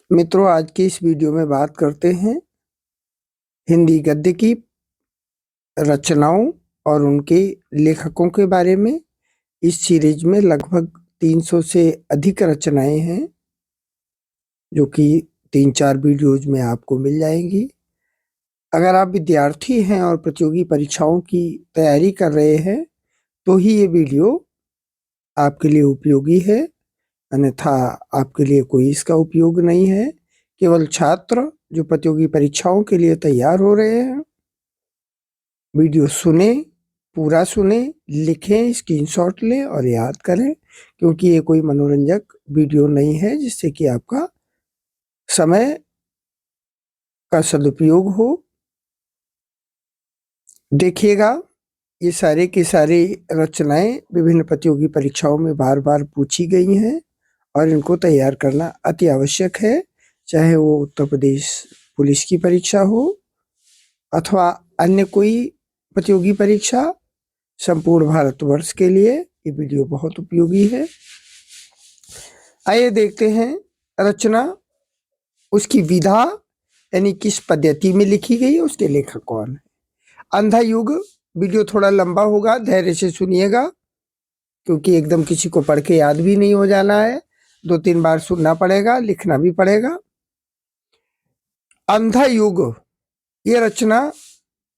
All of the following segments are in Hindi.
मित्रों, आज की इस वीडियो में बात करते हैं हिंदी गद्य की रचनाओं और उनके लेखकों के बारे में। इस सीरीज में लगभग 300 से अधिक रचनाएं हैं जो कि 3-4 वीडियोज में आपको मिल जाएंगी। अगर आप विद्यार्थी हैं और प्रतियोगी परीक्षाओं की तैयारी कर रहे हैं तो ही ये वीडियो आपके लिए उपयोगी है, अन्यथा आपके लिए कोई इसका उपयोग नहीं है। केवल छात्र जो प्रतियोगी परीक्षाओं के लिए तैयार हो रहे हैं वीडियो सुने, पूरा सुने, लिखें, स्क्रीनशॉट लें और याद करें, क्योंकि ये कोई मनोरंजक वीडियो नहीं है जिससे कि आपका समय का सदुपयोग हो। देखिएगा, ये सारे की सारी रचनाएं विभिन्न प्रतियोगी परीक्षाओं में बार बार पूछी गई हैं और इनको तैयार करना अति आवश्यक है, चाहे वो उत्तर प्रदेश पुलिस की परीक्षा हो अथवा अन्य कोई प्रतियोगी परीक्षा। संपूर्ण भारतवर्ष के लिए ये वीडियो बहुत उपयोगी है। आइए देखते हैं रचना, उसकी विधा यानी किस पद्धति में लिखी गई है, उसके लेखक कौन है। अंधा युग। वीडियो थोड़ा लंबा होगा, धैर्य से सुनिएगा, क्योंकि एकदम किसी को पढ़ के याद भी नहीं हो जाना है, 2-3 बार सुनना पड़ेगा, लिखना भी पड़ेगा। अंधा युग ये रचना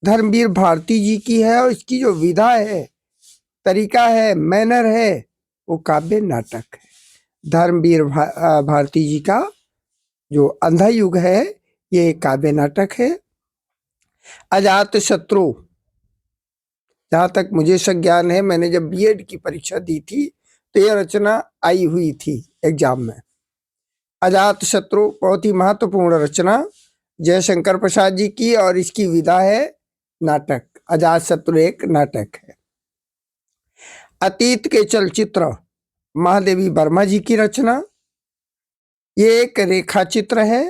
धर्मवीर भारती जी की है और इसकी जो विधा है, तरीका है, मैनर है, वो काव्य नाटक है। धर्मवीर भारती जी का जो अंधा युग है ये काव्य नाटक है। अजात शत्रु, जहाँ तक मुझे संज्ञान है, मैंने जब बीएड की परीक्षा दी थी तो यह रचना आई हुई थी एग्जाम में। अजात शत्रु बहुत ही महत्वपूर्ण रचना जयशंकर प्रसाद जी की, और इसकी विधा है नाटक। अजात शत्रु एक नाटक है। अतीत के चलचित्र महादेवी वर्मा जी की रचना, ये एक रेखा चित्र है।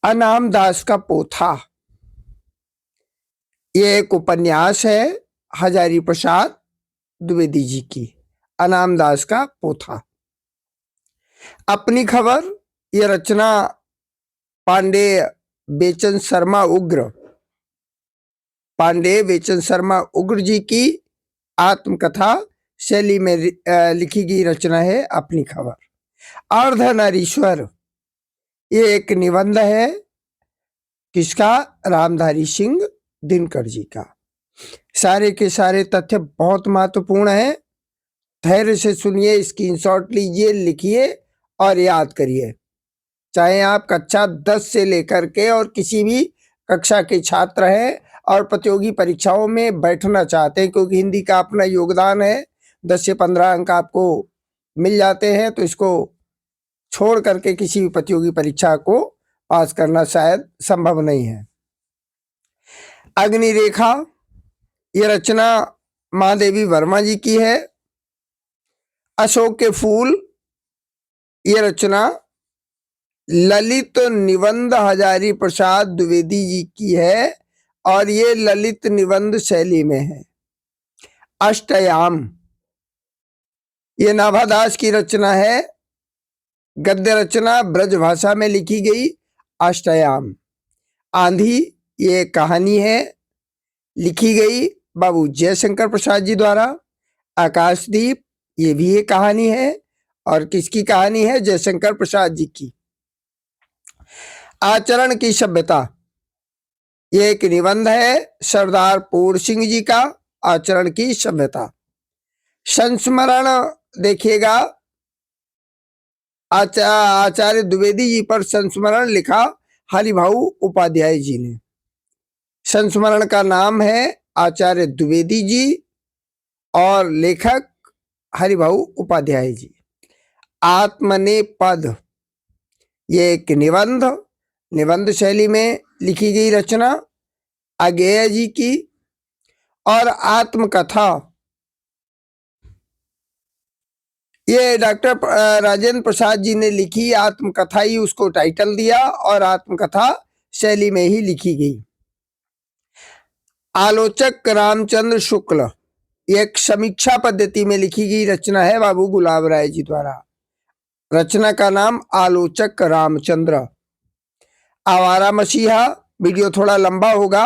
अनाम दास का पोथा, ये एक उपन्यास है हजारी प्रसाद द्विवेदी जी की। अनाम दास का पोथा। अपनी खबर, ये रचना पांडे बेचन शर्मा उग्र, पांडे बेचन शर्मा उग्र जी की आत्मकथा शैली में लिखी गई रचना है अपनी खबर। अर्धनारीश्वर, ये एक निबंध है किसका, रामधारी सिंह दिनकर जी का। सारे के सारे तथ्य बहुत महत्वपूर्ण है, धैर्य से सुनिए, स्क्रीनशॉट लीजिए, लिखिए और याद करिए। चाहे आप कक्षा 10 से लेकर के और किसी भी कक्षा के छात्र हैं और प्रतियोगी परीक्षाओं में बैठना चाहते हैं, क्योंकि हिंदी का अपना योगदान है, 10 से 15 अंक आपको मिल जाते हैं, तो इसको छोड़ करके किसी भी प्रतियोगी परीक्षा को पास करना शायद संभव नहीं है। अग्निरेखा, ये रचना महादेवी वर्मा जी की है। अशोक के फूल, ये रचना ललित निबंध हजारी प्रसाद द्विवेदी जी की है और ये ललित निबंध शैली में है। अष्टयाम, ये नाभादास की रचना है, गद्य रचना ब्रज भाषा में लिखी गई। अष्टयाम। आंधी, ये कहानी है, लिखी गई बाबू जयशंकर प्रसाद जी द्वारा। आकाशदीप, ये भी एक कहानी है, और किसकी कहानी है, जयशंकर प्रसाद जी की। आचरण की सभ्यता, ये एक निबंध है सरदार पूर्ण सिंह जी का, आचरण की सभ्यता। संस्मरण देखिएगा, आचार्य द्विवेदी जी पर संस्मरण लिखा हरिभाऊ उपाध्याय जी ने। संस्मरण का नाम है आचार्य द्विवेदी जी और लेखक हरिभाऊ उपाध्याय जी। आत्मने पद, ये एक निबंध शैली में लिखी गई रचना अगेय जी की। और आत्मकथा, ये डॉक्टर राजेंद्र प्रसाद जी ने लिखी आत्मकथा, ही उसको टाइटल दिया और आत्मकथा शैली में ही लिखी गई। आलोचक रामचंद्र शुक्ल, एक समीक्षा पद्धति में लिखी गई रचना है बाबू गुलाब राय जी द्वारा। रचना का नाम आलोचक रामचंद्र। आवारा मसीहा, वीडियो थोड़ा लंबा होगा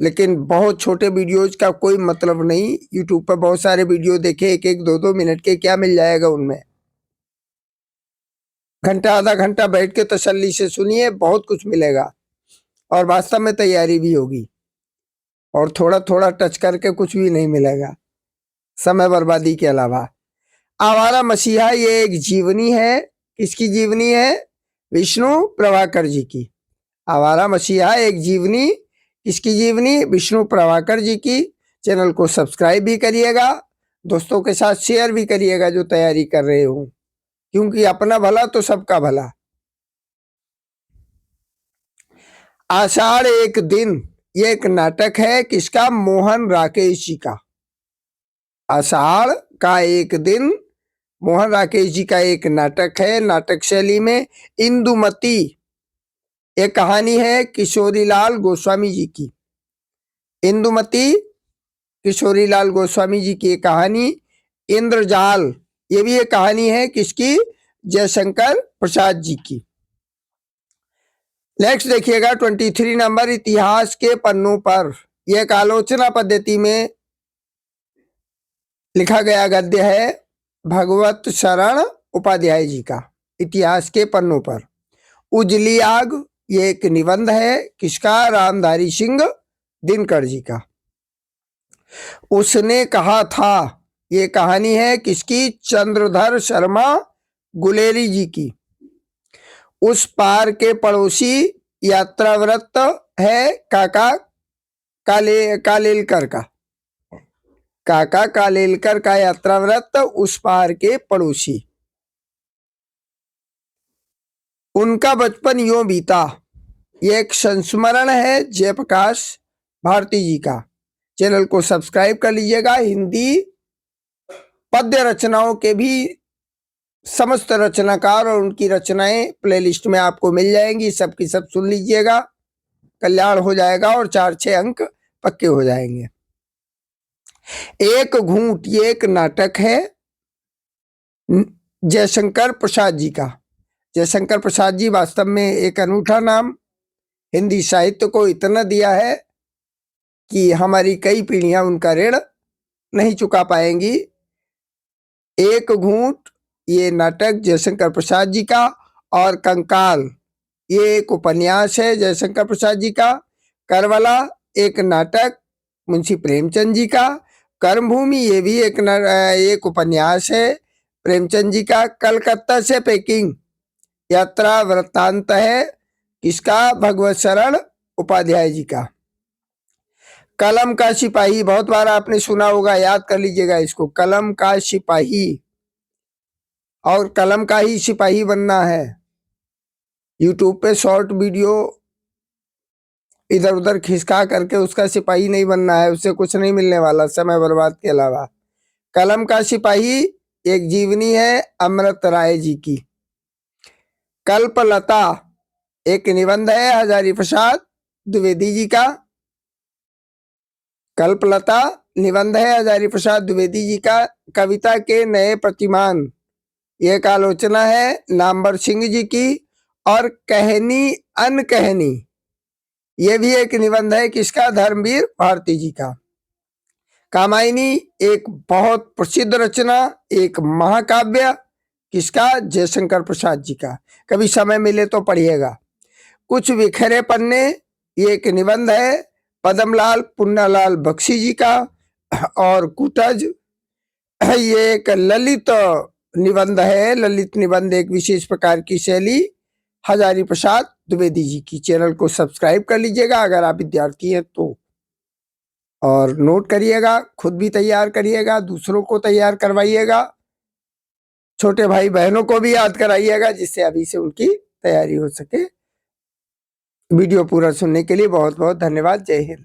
लेकिन बहुत छोटे वीडियोज का कोई मतलब नहीं। यूट्यूब पर बहुत सारे वीडियो देखे, एक एक दो दो मिनट के, क्या मिल जाएगा उनमें। घंटा आधा घंटा बैठ के तसल्ली से सुनिए, बहुत कुछ मिलेगा और वास्तव में तैयारी भी होगी। और थोड़ा थोड़ा टच करके कुछ भी नहीं मिलेगा समय बर्बादी के अलावा। आवारा मसीहा ये एक जीवनी है। किसकी जीवनी है? विष्णु प्रभाकर जी की। आवारा मसीहा एक जीवनी, किसकी जीवनी? विष्णु प्रभाकर जी की। चैनल को सब्सक्राइब भी करिएगा, दोस्तों के साथ शेयर भी करिएगा जो तैयारी कर रहे हो, क्योंकि अपना भला तो सबका भला। आषाढ़ एक दिन, ये एक नाटक है। किसका? मोहन राकेश जी का। आषाढ़ का एक दिन मोहन राकेश जी का एक नाटक है। नाटक शैली में इंदुमती एक कहानी है किशोरीलाल गोस्वामी जी की। इंदुमती किशोरीलाल गोस्वामी जी की एक कहानी। इंद्रजाल, ये भी एक कहानी है। किसकी? जयशंकर प्रसाद जी की। नेक्स्ट देखिएगा 23 नंबर, इतिहास के पन्नों पर। यह एक आलोचना पद्धति में लिखा गया गद्य है भगवत शरण उपाध्याय जी का। इतिहास के पन्नों पर। उजली आग, ये एक निबंध है। किसका? रामधारी सिंह दिनकर जी का। उसने कहा था, ये कहानी है। किसकी? चंद्रधर शर्मा गुलेरी जी की। उस पार के पड़ोसी, यात्राव्रत है काका कालेलकर का। काका कालेलकर का यात्राव्रत, उस पार के पड़ोसी। उनका बचपन यूं बीता, ये एक संस्मरण है जयप्रकाश भारती जी का। चैनल को सब्सक्राइब कर लीजिएगा। हिंदी पद्य रचनाओं के भी समस्त रचनाकार और उनकी रचनाएं प्लेलिस्ट में आपको मिल जाएंगी। सबकी सब सुन लीजिएगा, कल्याण हो जाएगा और 4-6 अंक पक्के हो जाएंगे। एक घूंट, ये एक नाटक है जयशंकर प्रसाद जी का। जयशंकर प्रसाद जी वास्तव में एक अनूठा नाम, हिंदी साहित्य को इतना दिया है कि हमारी कई पीढ़ियां उनका ऋण नहीं चुका पाएंगी। एक घूंट, ये नाटक जयशंकर प्रसाद जी का। और कंकाल, ये एक उपन्यास है जयशंकर प्रसाद जी का। करबला एक नाटक मुंशी प्रेमचंद जी का। कर्मभूमि, ये भी एक उपन्यास है प्रेमचंद जी का। कलकत्ता से पेकिंग यात्रा वृत्तांत है। किसका? भगवत शरण उपाध्याय जी का। कलम का सिपाही, बहुत बार आपने सुना होगा, याद कर लीजिएगा इसको। कलम का सिपाही, और कलम का ही सिपाही बनना है। यूट्यूब पे शॉर्ट वीडियो इधर उधर खिसका करके उसका सिपाही नहीं बनना है, उससे कुछ नहीं मिलने वाला समय बर्बाद के अलावा। कलम का सिपाही एक जीवनी है अमृत राय जी की। कल्पलता एक निबंध है हजारी प्रसाद द्विवेदी जी का। कल्पलता निबंध है हजारी प्रसाद द्विवेदी जी का। कविता के नए प्रतिमान, एक आलोचना है नामवर सिंह जी की। और कहनी अनकहनी, ये भी एक निबंध है। किसका? धर्मवीर भारती जी का। कामायनी एक बहुत प्रसिद्ध रचना, एक महाकाव्य। किसका? जयशंकर प्रसाद जी का। कभी समय मिले तो पढ़िएगा। कुछ बिखरे पन्ने, ये एक निबंध है पद्मलाल पुन्नालाल बख्शी जी का। और कुटज, ये एक ललित निबंध है। ललित निबंध एक विशेष प्रकार की शैली, हजारी प्रसाद द्विवेदी जी की। चैनल को सब्सक्राइब कर लीजिएगा अगर आप विद्यार्थी हैं तो, और नोट करिएगा, खुद भी तैयार करिएगा, दूसरों को तैयार करवाइएगा, छोटे भाई बहनों को भी याद कराइएगा, जिससे अभी से उनकी तैयारी हो सके। वीडियो पूरा सुनने के लिए बहुत बहुत धन्यवाद। जय हिंद।